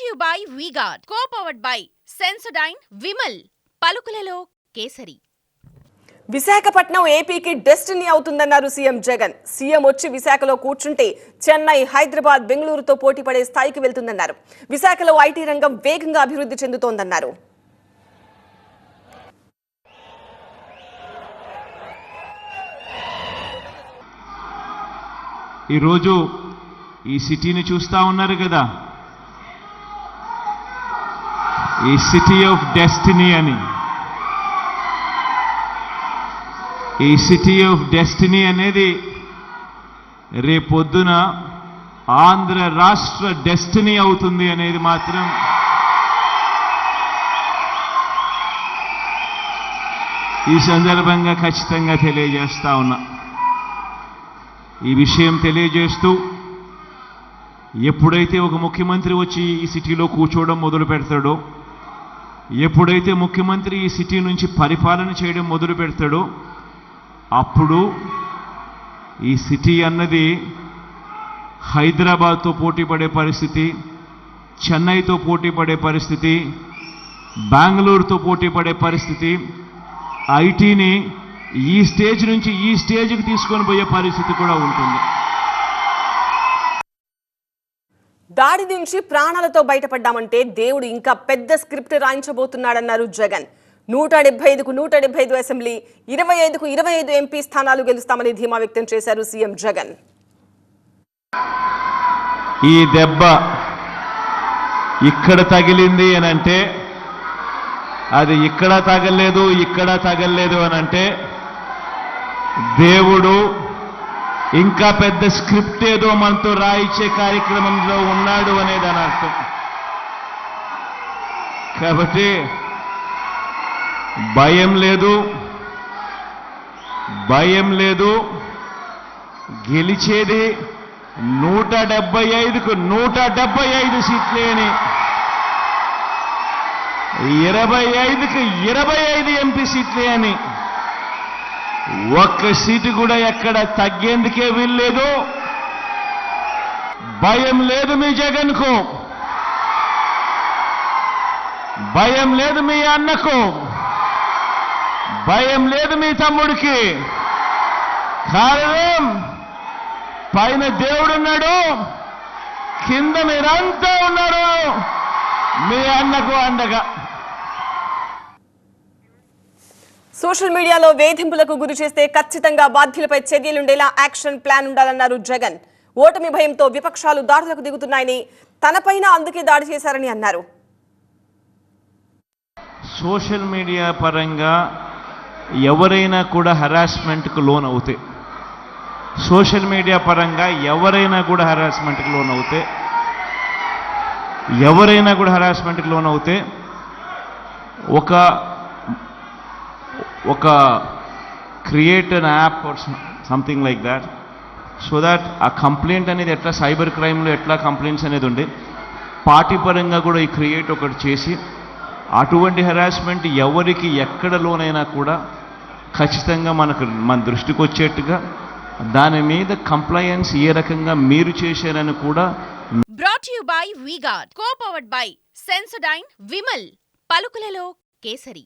Brought you by V-Guard, co-powered by Sensodyne, Vimal, పలుకులలో కేసరి. విశాఖపట్నం ఏపీకి డెస్టినీ అవుతుందన్నారు సీఎం జగన్. సీఎం వచ్చి విశాఖలో కూర్చుంటే చెన్నై, హైదరాబాద్, బెంగళూరుతో పోటీ పడే స్థాయికి వెళ్తుందన్నారు. విశాఖలో ఐటీ రంగం వేగంగా అభివృద్ధి చెందుతోందన్నారు. ఈరోజు ఈ సిటీని చూస్తా ఉన్నారు కదా, ఈ సిటీ ఆఫ్ డెస్టినీ అని. ఈ సిటీ ఆఫ్ డెస్టినీ అనేది రేపొద్దున ఆంధ్ర రాష్ట్ర డెస్టినీ అవుతుంది అనేది మాత్రం ఈ సందర్భంగా ఖచ్చితంగా తెలియజేస్తా ఉన్నా. ఈ విషయం తెలియజేస్తూ ఎప్పుడైతే ఒక ముఖ్యమంత్రి వచ్చి ఈ సిటీలో కూర్చోవడం మొదలు పెడతాడో, ఎప్పుడైతే ముఖ్యమంత్రి ఈ సిటీ నుంచి పరిపాలన చేయడం మొదలు పెడతాడో, అప్పుడు ఈ సిటీ అన్నది హైదరాబాద్తో పోటీ పడే పరిస్థితి, చెన్నైతో పోటీ పడే పరిస్థితి, బెంగళూరుతో పోటీ పడే పరిస్థితి, ఐటీని ఈ స్టేజ్ నుంచి ఈ స్టేజ్కి తీసుకొని పోయే పరిస్థితి కూడా ఉంటుంది. దాడి నుంచి ప్రాణాలతో బయటపడ్డామంటే దేవుడు ఇంకా పెద్ద స్క్రిప్ట్ రాయించబోతున్నాడన్నారు జగన్. 175కు 175 అసెంబ్లీ, 25కు 25 ఎంపీ స్థానాలు గెలుస్తామని ధీమా వ్యక్తం చేశారు సీఎం జగన్. ఈ దెబ్బ ఇక్కడ తగిలింది అని అంటే, అది ఇక్కడ తగలేదు ఇక్కడ తగలేదు అని అంటే, దేవుడు ఇంకా పెద్ద స్క్రిప్ట్ ఏదో మనతో రాయించే కార్యక్రమంలో ఉన్నాడు అనేది అని అర్థం. కాబట్టి భయం లేదు, భయం లేదు. గెలిచేది 175కు 175 సీట్లే అని, 25కు 25 ఎంపీ సీట్లే అని. ఒక్క సీటు కూడా ఎక్కడ తగ్గేందుకే వీల్లేదు. భయం లేదు మీ జగన్కు, భయం లేదు మీ అన్నకు, భయం లేదు మీ తమ్ముడికి. కారణం పైన దేవుడున్నాడు, కింద మీరంతా ఉన్నారు మీ అన్నకు అండగా. సోషల్ మీడియాలో వేధింపులకు గురి చేస్తే ఖచ్చితంగా బాధ్యులపై చర్యలుండేలా యాక్షన్ ప్లాన్ ఉండాలన్నారు జగన్. ఓటమి భయంతో విపక్షాలు దాడులకు దిగుతున్నాయని, తనపైన అందుకే దాడి చేశారని అన్నారు. సోషల్ మీడియా పరంగా ఎవరైనా కూడా హరాస్మెంట్కు లోన్ అవుతే, సోషల్ మీడియా పరంగా ఎవరైనా కూడా హరాస్మెంట్కి లోన్ అవుతే, ఎవరైనా కూడా హరాస్మెంట్కి లోన్ అవుతే ఒక create an app or something like that, so that ఆ కంప్లైంట్ అనేది ఎట్లా సైబర్ క్రైమ్లో ఎట్లా కంప్లైంట్స్ అనేది ఉండే, పార్టీ పరంగా కూడా ఈ క్రియేట్ ఒకటి చేసి అటువంటి హెరాస్మెంట్ ఎవరికి ఎక్కడ లోనైనా కూడా ఖచ్చితంగా మన దృష్టికి వచ్చేట్టుగా దాని మీద కంప్లైయన్స్ ఏ రకంగా మీరు చేశారని కూడా. Brought you by V-Guard, co-powered by Sensodyne, Vimal, పలుకులలో కేసరి.